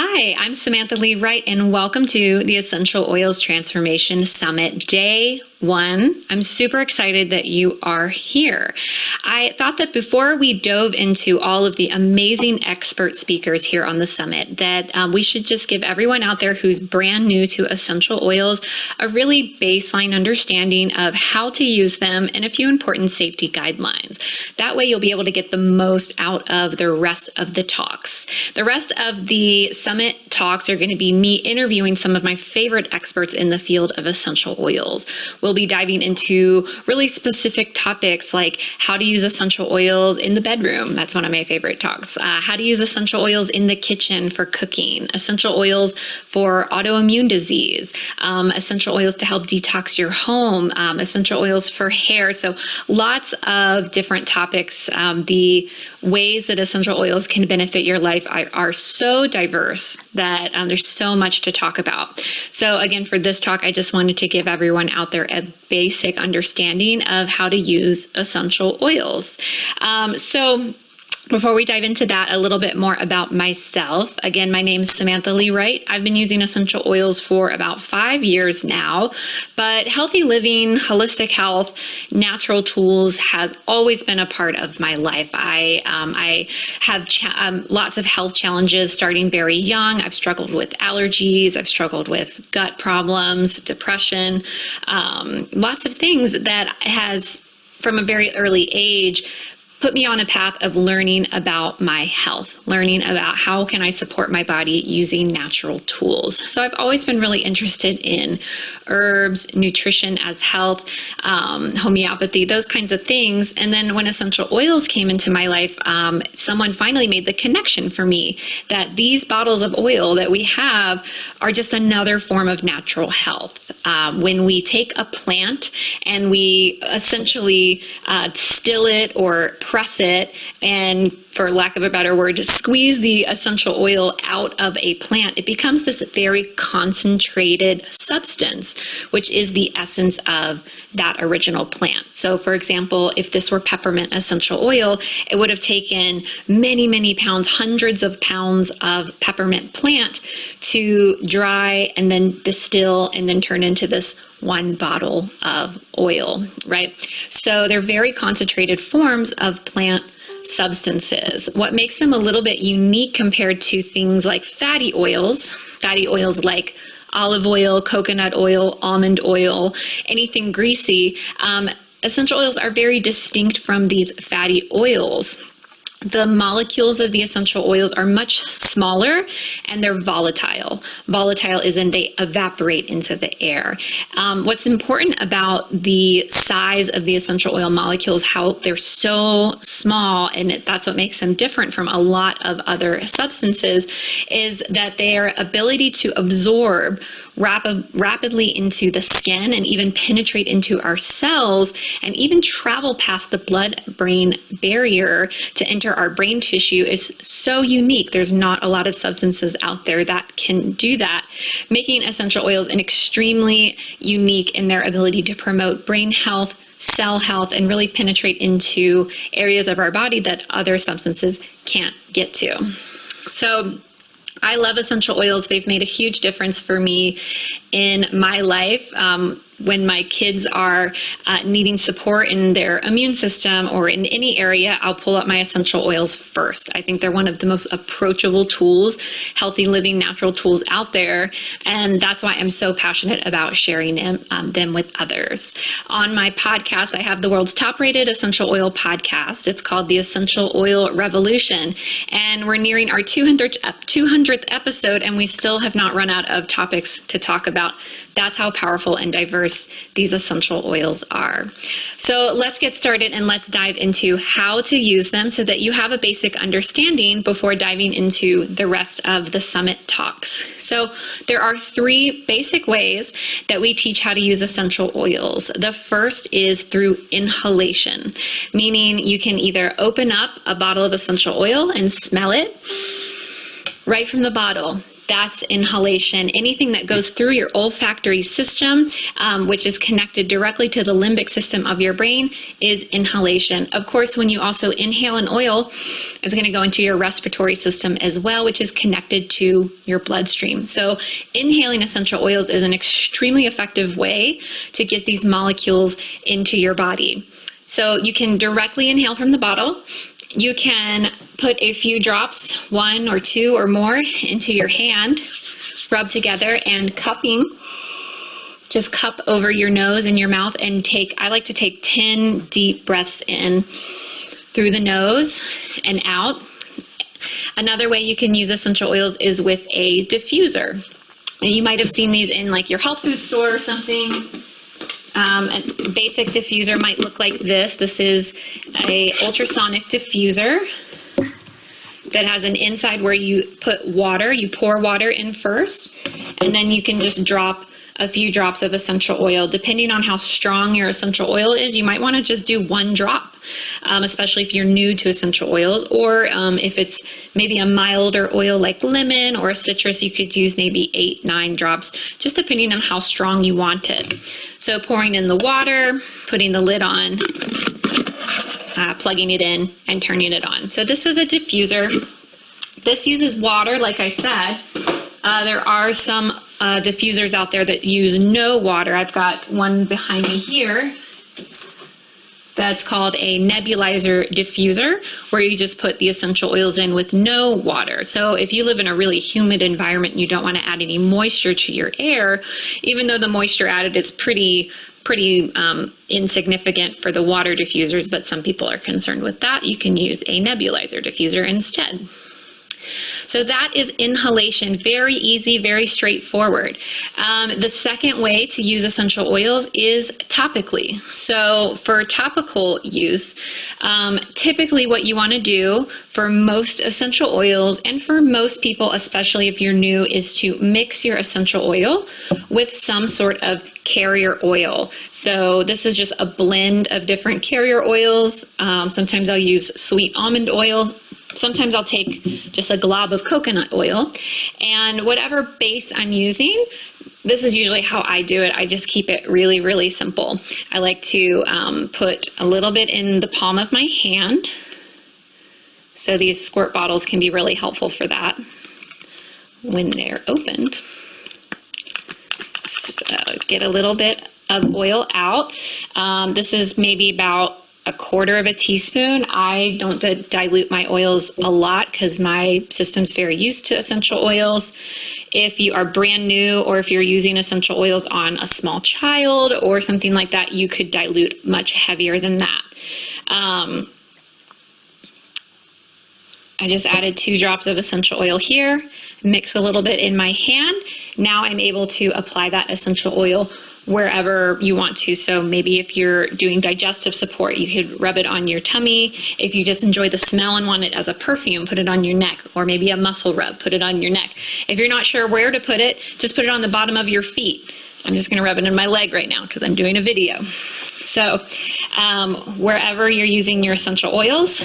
Hi, I'm Samantha Lee Wright, and welcome to the Essential Oils Transformation Summit Day 1. I'm super excited that you are here. I thought that before we dove into all of the amazing expert speakers here on the summit, that we should just give everyone out there who's brand new to essential oils a really baseline understanding of how to use them and a few important safety guidelines. That way you'll be able to get the most out of the rest of the talks. The rest of the summit talks are going to be me interviewing some of my favorite experts in the field of essential oils. We'll be diving into really specific topics like how to use essential oils in the bedroom. That's one of my favorite talks. How to use essential oils in the kitchen for cooking, essential oils for autoimmune disease, essential oils to help detox your home, essential oils for hair. So lots of different topics. The ways that essential oils can benefit your life are so diverse that there's so much to talk about. So again, for this talk, I just wanted to give everyone out there a basic understanding of how to use essential oils. Before we dive into that, a little bit more about myself. Again, my name is Samantha Lee Wright. I've been using essential oils for about 5 years now, but healthy living, holistic health, natural tools has always been a part of my life. I have lots of health challenges starting very young. I've struggled with allergies. I've struggled with gut problems, depression, lots of things that has, from a very early age, put me on a path of learning about my health, learning about how can I support my body using natural tools. So I've always been really interested in herbs, nutrition as health, homeopathy, those kinds of things. And then when essential oils came into my life, someone finally made the connection for me that these bottles of oil that we have are just another form of natural health. When we take a plant and we essentially distill it or press it and, for lack of a better word, squeeze the essential oil out of a plant, it becomes this very concentrated substance, which is the essence of that original plant. So for example, if this were peppermint essential oil, it would have taken many, many pounds, hundreds of pounds of peppermint plant to dry and then distill and then turn into this one bottle of oil, right? So they're very concentrated forms of plant substances. What makes them a little bit unique compared to things like fatty oils like olive oil, coconut oil, almond oil, anything greasy, essential oils are very distinct from these fatty oils. The molecules of the essential oils are much smaller and they're volatile. Volatile is in they evaporate into the air. What's important about the size of the essential oil molecules, how they're so small, and that's what makes them different from a lot of other substances, is that their ability to absorb rapidly into the skin and even penetrate into our cells and even travel past the blood-brain barrier to enter our brain tissue is so unique. There's not a lot of substances out there that can do that, making essential oils an extremely unique in their ability to promote brain health, cell health, and really penetrate into areas of our body that other substances can't get to. So I love essential oils. They've made a huge difference for me in my life. When my kids are needing support in their immune system or in any area, I'll pull up my essential oils first. I think they're one of the most approachable tools, healthy living, natural tools out there. And that's why I'm so passionate about sharing them with others. On my podcast, I have the world's top rated essential oil podcast. It's called the Essential Oil Revolution. And we're nearing our 200th episode, and we still have not run out of topics to talk about. That's how powerful and diverse these essential oils are. So let's get started and let's dive into how to use them so that you have a basic understanding before diving into the rest of the summit talks. So there are 3 basic ways that we teach how to use essential oils. The first is through inhalation, meaning you can either open up a bottle of essential oil and smell it right from the bottle. that's inhalation. Anything that goes through your olfactory system, which is connected directly to the limbic system of your brain, is inhalation. Of course, when you also inhale an oil, it's going to go into your respiratory system as well, which is connected to your bloodstream. So inhaling essential oils is an extremely effective way to get these molecules into your body. So you can directly inhale from the bottle. You can put a few drops, 1 or 2 or more, into your hand, rub together, and cupping. Just cup over your nose and your mouth and I like to take 10 deep breaths in through the nose and out. Another way you can use essential oils is with a diffuser. And you might have seen these in like your health food store or something. A basic diffuser might look like this. This is a ultrasonic diffuser that has an inside where you put water, you pour water in first, and then you can just drop a few drops of essential oil. Depending on how strong your essential oil is, you might want to just do 1 drop, especially if you're new to essential oils, or if it's maybe a milder oil like lemon or a citrus, you could use maybe 8, 9 drops, just depending on how strong you want it. So pouring in the water, putting the lid on, plugging it in, and turning it on. So this is a diffuser. This uses water, like I said. There are some diffusers out there that use no water. I've got one behind me here that's called a nebulizer diffuser, where you just put the essential oils in with no water. So if you live in a really humid environment and you don't want to add any moisture to your air, even though the moisture added is pretty insignificant for the water diffusers, but some people are concerned with that, you can use a nebulizer diffuser instead. So that is inhalation. Very easy, very straightforward. The second way to use essential oils is topically. So for topical use, typically what you want to do for most essential oils, and for most people, especially if you're new, is to mix your essential oil with some sort of carrier oil. So this is just a blend of different carrier oils. Sometimes I'll use sweet almond oil. Sometimes I'll take just a glob of coconut oil, and whatever base I'm using, this is usually how I do it. I just keep it really, really simple. I like to put a little bit in the palm of my hand. So these squirt bottles can be really helpful for that when they're opened. So get a little bit of oil out. This is maybe about 1/4 teaspoon. I don't dilute my oils a lot because my system's very used to essential oils. If you are brand new, or if you're using essential oils on a small child or something like that, you could dilute much heavier than that. I just added 2 drops of essential oil here, mix a little bit in my hand. Now I'm able to apply that essential oil wherever you want to. So maybe if you're doing digestive support, you could rub it on your tummy. If you just enjoy the smell and want it as a perfume, put it on your neck, or maybe a muscle rub, put it on your neck. If you're not sure where to put it, just put it on the bottom of your feet. I'm just gonna rub it in my leg right now because I'm doing a video. So wherever you're using your essential oils,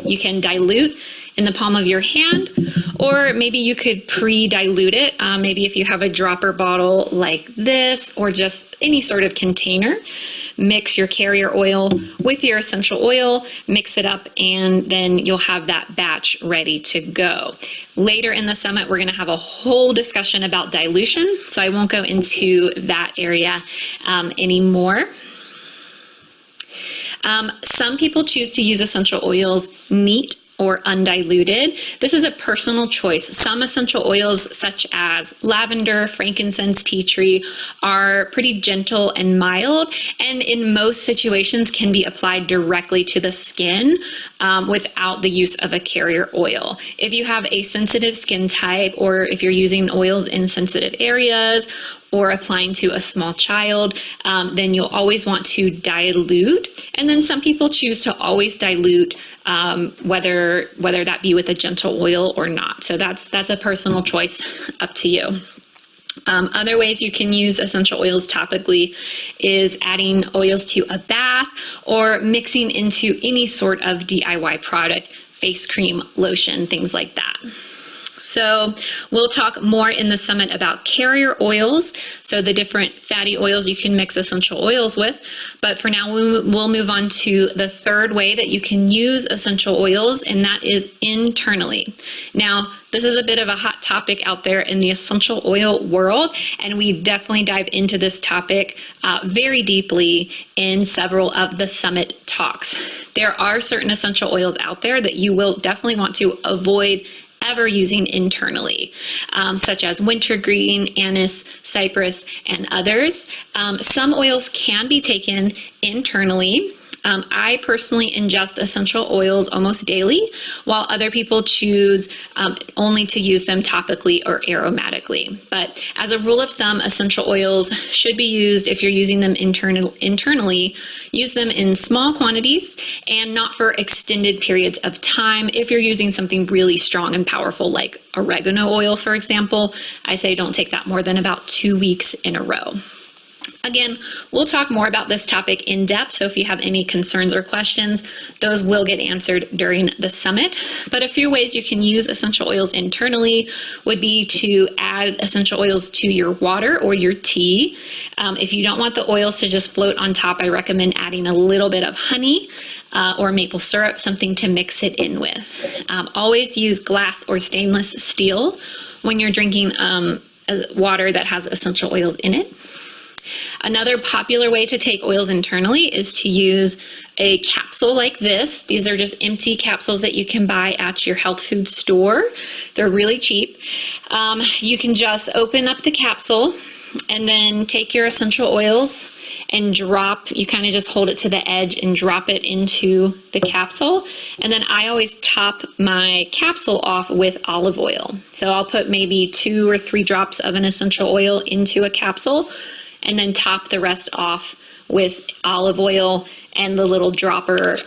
you can dilute in the palm of your hand, or maybe you could pre-dilute it. Maybe if you have a dropper bottle like this, or just any sort of container, mix your carrier oil with your essential oil, mix it up, and then you'll have that batch ready to go. Later in the summit, we're gonna have a whole discussion about dilution, so I won't go into that area anymore. Some people choose to use essential oils neat or undiluted. This is a personal choice. Some essential oils, such as lavender, frankincense, tea tree, are pretty gentle and mild, and in most situations can be applied directly to the skin without the use of a carrier oil. If you have a sensitive skin type, or if you're using oils in sensitive areas, or applying to a small child, then you'll always want to dilute. And then some people choose to always dilute, whether that be with a gentle oil or not. So that's a personal choice, up to you. Other ways you can use essential oils topically is adding oils to a bath, or mixing into any sort of DIY product, face cream, lotion, things like that. So we'll talk more in the summit about carrier oils, so the different fatty oils you can mix essential oils with. But for now, we'll move on to the third way that you can use essential oils, and that is internally. Now, this is a bit of a hot topic out there in the essential oil world, and we definitely dive into this topic very deeply in several of the summit talks. There are certain essential oils out there that you will definitely want to avoid ever using internally, such as wintergreen, anise, cypress, and others. Some oils can be taken internally. I personally ingest essential oils almost daily, while other people choose only to use them topically or aromatically. But as a rule of thumb, essential oils should be used if you're using them internally. Use them in small quantities and not for extended periods of time. If you're using something really strong and powerful like oregano oil, for example, I say don't take that more than about 2 weeks in a row. Again, we'll talk more about this topic in depth, so if you have any concerns or questions, those will get answered during the summit. But a few ways you can use essential oils internally would be to add essential oils to your water or your tea. If you don't want the oils to just float on top, I recommend adding a little bit of honey or maple syrup, something to mix it in with. Always use glass or stainless steel when you're drinking water that has essential oils in it. Another popular way to take oils internally is to use a capsule like this. These are just empty capsules that you can buy at your health food store. They're really cheap. You can just open up the capsule and then take your essential oils and you kind of just hold it to the edge and drop it into the capsule. And then I always top my capsule off with olive oil. So I'll put maybe 2 or 3 drops of an essential oil into a capsule, and then top the rest off with olive oil, and the little dropper,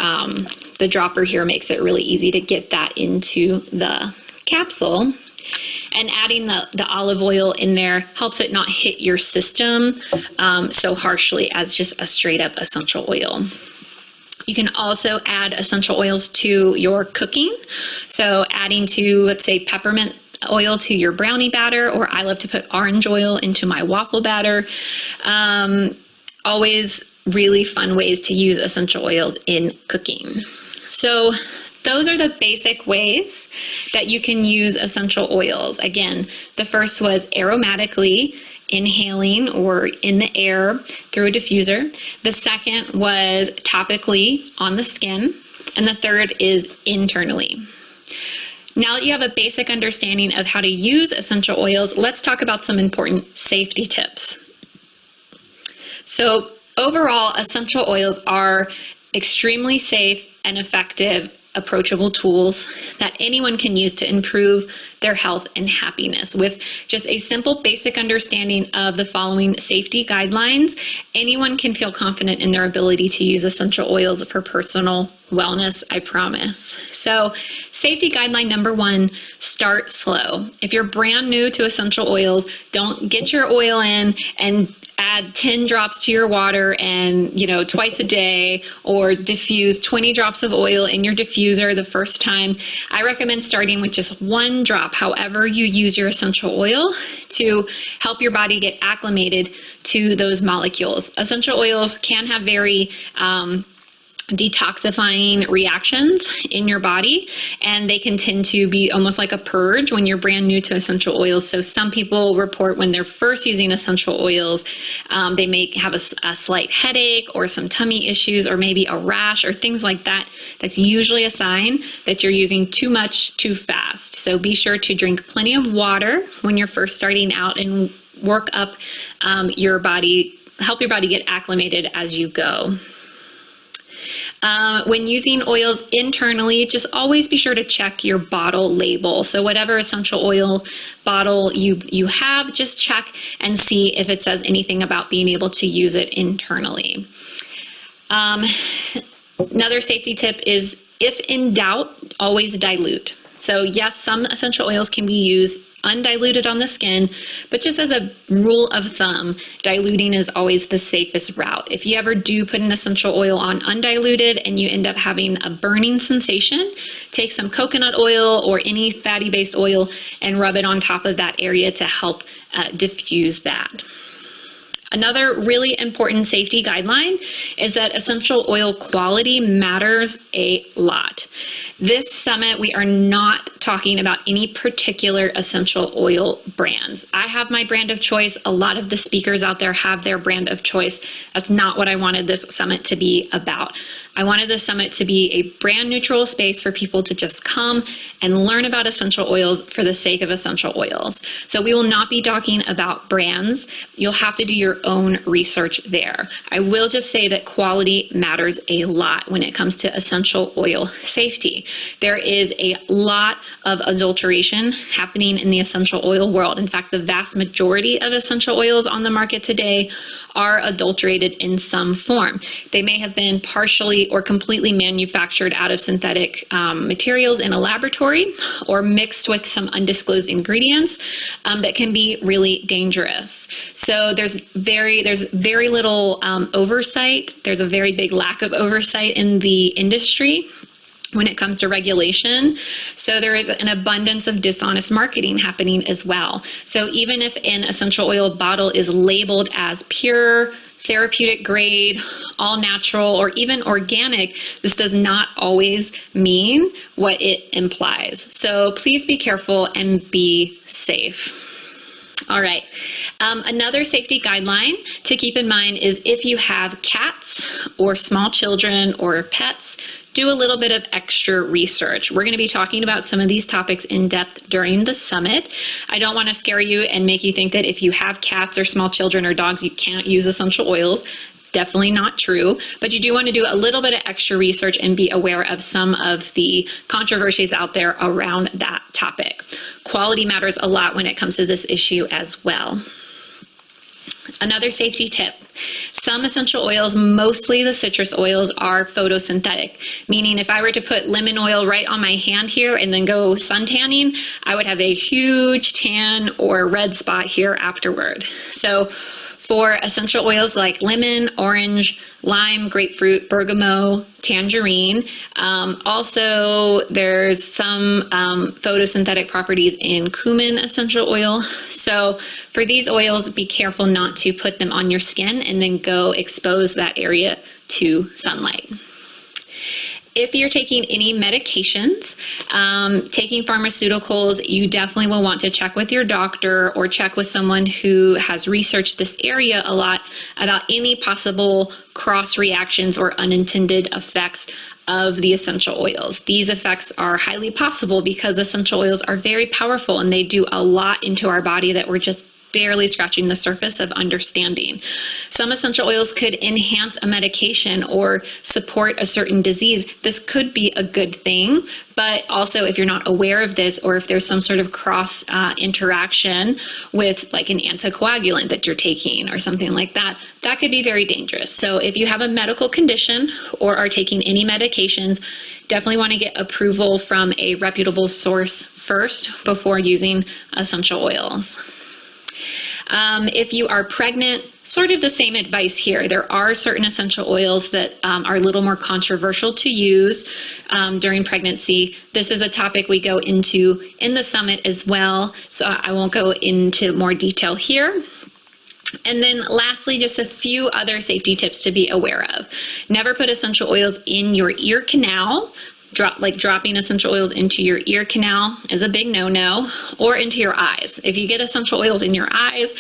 the dropper here makes it really easy to get that into the capsule. And adding the olive oil in there helps it not hit your system so harshly as just a straight up essential oil. You can also add essential oils to your cooking. So adding to, let's say, peppermint oil to your brownie batter, or I love to put orange oil into my waffle batter. Always really fun ways to use essential oils in cooking. So those are the basic ways that you can use essential oils. Again, the first was aromatically, inhaling or in the air through a diffuser. The second was topically on the skin. And the third is internally. Now that you have a basic understanding of how to use essential oils, let's talk about some important safety tips. So overall, essential oils are extremely safe and effective, approachable tools that anyone can use to improve their health and happiness. With just a simple basic understanding of the following safety guidelines, anyone can feel confident in their ability to use essential oils for personal wellness, I promise. So safety guideline number 1, start slow. If you're brand new to essential oils, don't get your oil in and add 10 drops to your water and, twice a day, or diffuse 20 drops of oil in your diffuser the first time. I recommend starting with just 1 drop, however you use your essential oil, to help your body get acclimated to those molecules. Essential oils can have very detoxifying reactions in your body, and they can tend to be almost like a purge when you're brand new to essential oils. So some people report when they're first using essential oils, they may have a slight headache or some tummy issues or maybe a rash or things like that. That's usually a sign that you're using too much too fast. So be sure to drink plenty of water when you're first starting out and work up your body, help your body get acclimated as you go. When using oils internally, just always be sure to check your bottle label. So whatever essential oil bottle you have, just check and see if it says anything about being able to use it internally. Another safety tip is, if in doubt, always dilute. So yes, some essential oils can be used undiluted on the skin, but just as a rule of thumb, diluting is always the safest route. If you ever do put an essential oil on undiluted and you end up having a burning sensation, take some coconut oil or any fatty based oil and rub it on top of that area to help diffuse that. Another really important safety guideline is that essential oil quality matters a lot. This summit, we are not talking about any particular essential oil brands. I have my brand of choice. A lot of the speakers out there have their brand of choice. That's not what I wanted this summit to be about. I wanted this summit to be a brand neutral space for people to just come and learn about essential oils for the sake of essential oils. So we will not be talking about brands. You'll have to do your own research there. I will just say that quality matters a lot when it comes to essential oil safety. There is a lot of adulteration happening in the essential oil world. In fact, the vast majority of essential oils on the market today are adulterated in some form. They may have been partially or completely manufactured out of synthetic materials in a laboratory or mixed with some undisclosed ingredients that can be really dangerous. So there's very little oversight. There's a very big lack of oversight in the industry when it comes to regulation. So there is an abundance of dishonest marketing happening as well. So even if an essential oil bottle is labeled as pure, therapeutic grade, all natural, or even organic, this does not always mean what it implies. So please be careful and be safe. All right. Another safety guideline to keep in mind is if you have cats or small children or pets, do a little bit of extra research. We're going to be talking about some of these topics in depth during the summit. I don't want to scare you and make you think that if you have cats or small children or dogs, you can't use essential oils. Definitely not true, but you do want to do a little bit of extra research and be aware of some of the controversies out there around that topic. Quality matters a lot when it comes to this issue as well. Another safety tip, some essential oils, mostly the citrus oils, are photosynthetic, meaning if I were to put lemon oil right on my hand here and then go sun tanning, I would have a huge tan or red spot here afterward. So for essential oils like lemon, orange, lime, grapefruit, bergamot, tangerine. Also, there's some photosynthetic properties in cumin essential oil. So for these oils, be careful not to put them on your skin and then go expose that area to sunlight. If you're taking any medications, taking pharmaceuticals, you definitely will want to check with your doctor or check with someone who has researched this area a lot about any possible cross reactions or unintended effects of the essential oils. These effects are highly possible because essential oils are very powerful and they do a lot into our body that we're just barely scratching the surface of understanding. Some essential oils could enhance a medication or support a certain disease. This could be a good thing, but also if you're not aware of this or if there's some sort of cross interaction with like an anticoagulant that you're taking or something like that, that could be very dangerous. So if you have a medical condition or are taking any medications, definitely want to get approval from a reputable source first before using essential oils. If you are pregnant, sort of the same advice here. There are certain essential oils that are a little more controversial to use during pregnancy. This is a topic we go into in the summit as well, so I won't go into more detail here. And then lastly, just a few other safety tips to be aware of. Never put essential oils in your ear canal. Dropping essential oils into your ear canal is a big no-no, or into your eyes. If you get essential oils in your eyes,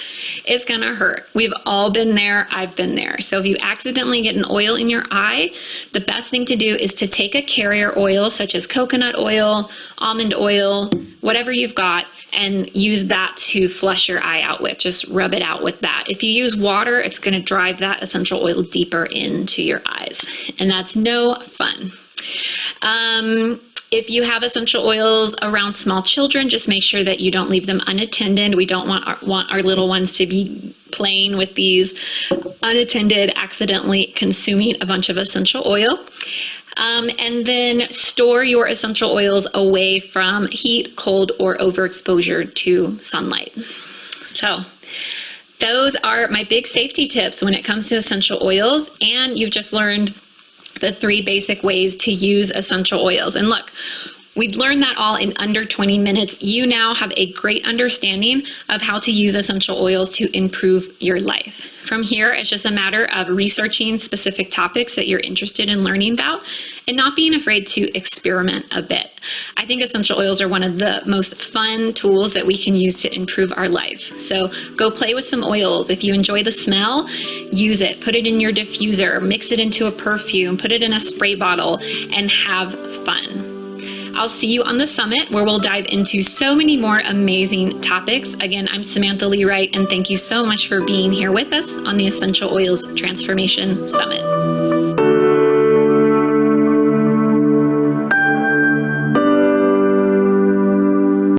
it's gonna hurt. We've all been there, I've been there. So if you accidentally get an oil in your eye, the best thing to do is to take a carrier oil such as coconut oil, almond oil, whatever you've got, and use that to flush your eye out with. Just rub it out with that. If you use water, it's gonna drive that essential oil deeper into your eyes, and that's no fun. If you have essential oils around small children, just make sure that you don't leave them unattended. We don't want our little ones to be playing with these unattended, accidentally consuming a bunch of essential oil. And then store your essential oils away from heat, cold, or overexposure to sunlight. So those are my big safety tips when it comes to essential oils. And you've just learned the 3 basic ways to use essential oils. And look, we learned that all in under 20 minutes. You now have a great understanding of how to use essential oils to improve your life. From here, it's just a matter of researching specific topics that you're interested in learning about and not being afraid to experiment a bit. I think essential oils are one of the most fun tools that we can use to improve our life. So go play with some oils. If you enjoy the smell, use it. Put it in your diffuser, mix it into a perfume, put it in a spray bottle, and have fun. I'll see you on the summit where we'll dive into so many more amazing topics. Again, I'm Samantha Lee Wright, and thank you so much for being here with us on the Essential Oils Transformation Summit.